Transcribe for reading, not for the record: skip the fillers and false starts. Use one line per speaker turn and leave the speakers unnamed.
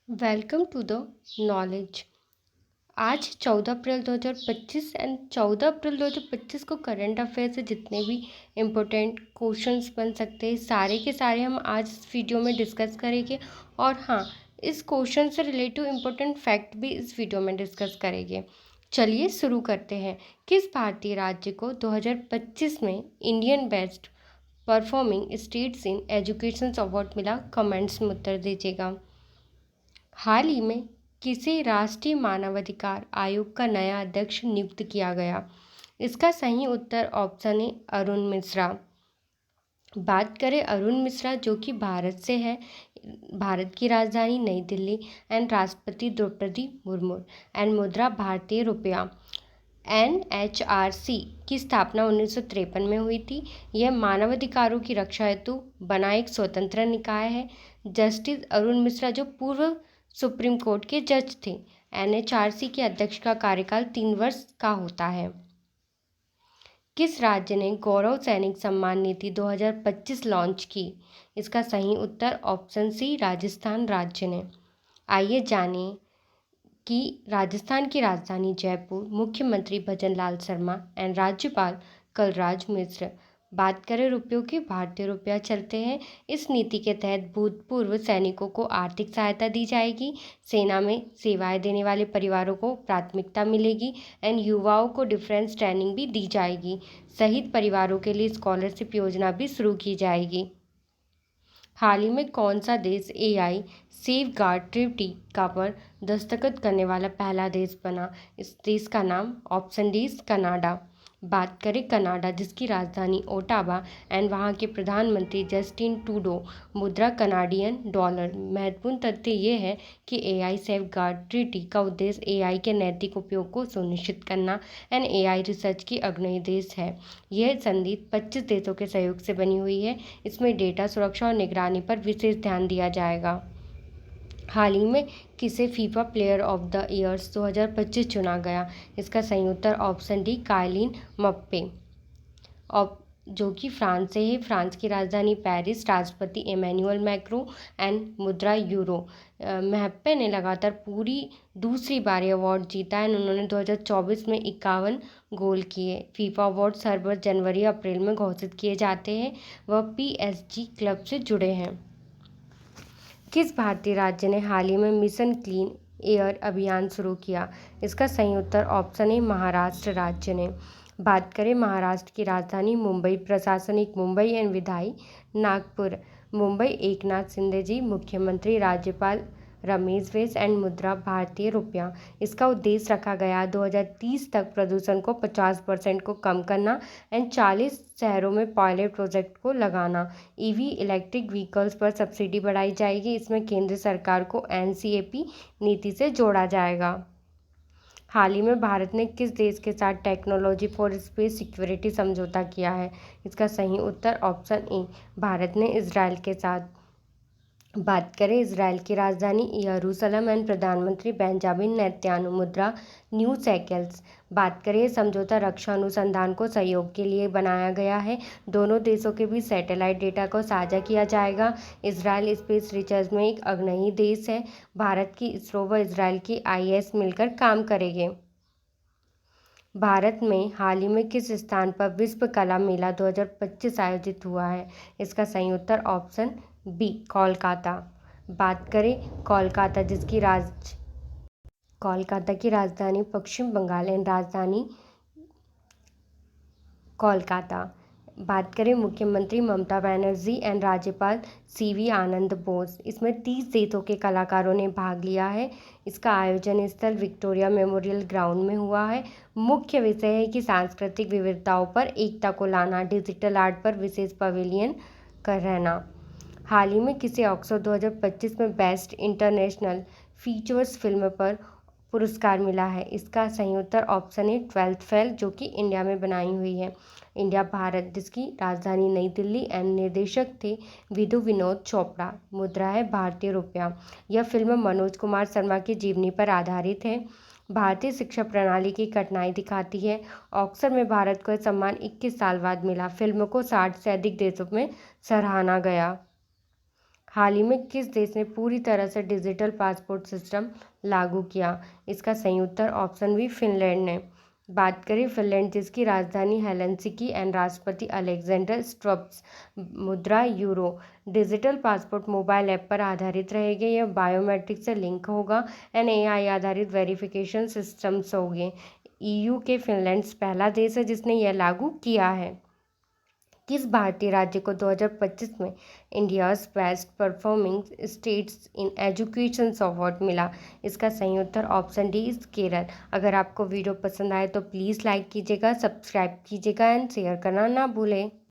Welcome to the knowledge. आज 14 अप्रैल 2025 and 14 अप्रैल 2025 को current affair से जितने भी इम्पोर्टेंट क्वेश्चंस बन सकते हैं सारे के सारे हम आज इस वीडियो में डिस्कस करेंगे। और हाँ, इस क्वेश्चन से रिलेटिव इम्पोर्टेंट फैक्ट भी इस वीडियो में डिस्कस करेंगे। चलिए शुरू करते हैं। किस भारतीय राज्य को 2025 में Indian best performing states in education award मिला? कमेंट्स में उत्तर दीजिएगा। हाल ही में किसे राष्ट्रीय मानवाधिकार आयोग का नया अध्यक्ष नियुक्त किया गया? इसका सही उत्तर ऑप्शन है अरुण मिश्रा। बात करें अरुण मिश्रा जो कि भारत से है। भारत की राजधानी नई दिल्ली एंड राष्ट्रपति द्रौपदी मुर्मू एंड मुद्रा भारतीय रुपया। NHRC की स्थापना 1953 में हुई थी। यह मानवाधिकारों की रक्षा हेतु बना एक स्वतंत्र निकाय है। जस्टिस अरुण मिश्रा जो पूर्व सुप्रीम कोर्ट के जज थे। NHRC के अध्यक्ष का कार्यकाल 3 वर्ष का होता है। किस राज्य ने गौरव सैनिक सम्मान नीति 2025 लॉन्च की? इसका सही उत्तर ऑप्शन सी राजस्थान राज्य ने। आइए जानिए कि राजस्थान की राजधानी जयपुर, मुख्यमंत्री भजन लाल शर्मा एंड राज्यपाल कलराज मिश्र। बात करें रुपयों की, भारतीय रुपया चलते हैं। इस नीति के तहत भूतपूर्व सैनिकों को आर्थिक सहायता दी जाएगी। सेना में सेवाएं देने वाले परिवारों को प्राथमिकता मिलेगी एंड युवाओं को डिफेंस ट्रेनिंग भी दी जाएगी। शहीद परिवारों के लिए स्कॉलरशिप योजना भी शुरू की जाएगी। हाल ही में कौन सा देश AI सेफगार्ड ट्रिब्यूटी का पर दस्तखत करने वाला पहला देश बना? इस देश का नाम ऑप्शन डी कनाडा। बात करें कनाडा जिसकी राजधानी ओटावा एंड वहाँ के प्रधानमंत्री जस्टिन ट्रूडो, मुद्रा कनाडियन डॉलर। महत्वपूर्ण तथ्य ये है कि AI सेफगार्ड ट्रीटी का उद्देश्य AI के नैतिक उपयोग को सुनिश्चित करना एंड AI रिसर्च की अग्रणी देश है। यह संधि 25 देशों के सहयोग से बनी हुई है। इसमें डेटा सुरक्षा और निगरानी पर विशेष ध्यान दिया जाएगा। हाल ही में किसे FIFA player of the years 2025 चुना गया? इसका सही उत्तर ऑप्शन डी काइलिन मप्पे जो कि फ्रांस से है। फ्रांस की राजधानी पेरिस, राष्ट्रपति इमैनुअल मैक्रों एंड मुद्रा यूरो। महप्पे ने लगातार पूरी दूसरी बार ये अवार्ड जीता है। उन्होंने 2024 में 51 गोल किए। फीफा अवार्ड हर वर्ष जनवरी अप्रैल में घोषित किए जाते हैं। वह PSG क्लब से जुड़े हैं। किस भारतीय राज्य ने हाल ही में मिशन क्लीन एयर अभियान शुरू किया? इसका सही उत्तर ऑप्शन है महाराष्ट्र राज्य ने। बात करें महाराष्ट्र की राजधानी मुंबई, प्रशासनिक मुंबई एंड विधायी नागपुर। मुंबई एकनाथ शिंदे जी, मुख्यमंत्री राज्यपाल रमेश बैस एंड मुद्रा भारतीय रुपया। इसका उद्देश्य रखा गया 2030 तक प्रदूषण को 50% को कम करना एंड 40 शहरों में पायलट प्रोजेक्ट को लगाना। EV इलेक्ट्रिक व्हीकल्स पर सब्सिडी बढ़ाई जाएगी। इसमें केंद्र सरकार को NCAP नीति से जोड़ा जाएगा। हाल ही में भारत ने किस देश के साथ टेक्नोलॉजी फॉर स्पेस सिक्योरिटी समझौता किया है? इसका सही उत्तर ऑप्शन ए भारत ने इजराइल के साथ। बात करें इजराइल की राजधानी यरूशलेम एंड प्रधानमंत्री बेंजामिन नेतन्याहू, मुद्रा न्यू शेकल्स। बात करें समझौता रक्षा अनुसंधान को सहयोग के लिए बनाया गया है। दोनों देशों के बीच सैटेलाइट डेटा को साझा किया जाएगा। इजराइल स्पेस रिसर्च में एक अग्रणी देश है। भारत की इसरो व इजराइल की IS मिलकर काम करेंगे। भारत में हाल ही में किस स्थान पर विश्व कला मेला 2025 आयोजित हुआ है? इसका सही उत्तर ऑप्शन बी कोलकाता। बात करें कोलकाता की राजधानी पश्चिम बंगाल एंड राजधानी कोलकाता। बात करें मुख्यमंत्री ममता बनर्जी एंड राज्यपाल CV आनंद बोस। इसमें 30 देशों के कलाकारों ने भाग लिया है। इसका आयोजन स्थल विक्टोरिया मेमोरियल ग्राउंड में हुआ है। मुख्य विषय है कि सांस्कृतिक विविधताओं पर एकता को लाना, डिजिटल आर्ट पर विशेष पवेलियन कर रहना। हाल ही में किसे ऑस्कर 2025 में बेस्ट इंटरनेशनल फीचर्स फिल्म पर पुरस्कार मिला है? इसका सही उत्तर ऑप्शन है 12th फेल जो कि इंडिया में बनाई हुई है। इंडिया भारत जिसकी राजधानी नई दिल्ली एंड निर्देशक थे विधु विनोद चोपड़ा। मुद्रा है भारतीय रुपया। यह फिल्म मनोज कुमार शर्मा की जीवनी पर आधारित है। भारतीय शिक्षा प्रणाली की कठिनाई दिखाती है। ऑस्कर में भारत को यह सम्मान 21 साल बाद मिला। फिल्म को 60 से अधिक देशों में सराहा गया। हाल ही में किस देश ने पूरी तरह से डिजिटल पासपोर्ट सिस्टम लागू किया? इसका सही उत्तर ऑप्शन बी फिनलैंड ने। बात करें फिनलैंड, जिसकी राजधानी हेलसिंकी एंड राष्ट्रपति अलेक्जेंडर स्ट्रब्स। मुद्रा euro. Digital passport mobile app पर आधारित रहेगा, यह बायोमेट्रिक से लिंक होगा एंड एआई आधारित वेरिफिकेशन सिस्टम्स होंगे। ईयू के फिनलैंड पहला देश है जिसने यह लागू किया है। किस भारतीय राज्य को 2025 में India's best performing states in education award मिला? इसका सही उत्तर ऑप्शन डी इज केरल। अगर आपको वीडियो पसंद आए तो प्लीज़ लाइक कीजिएगा, सब्सक्राइब कीजिएगा एंड शेयर करना ना भूलें।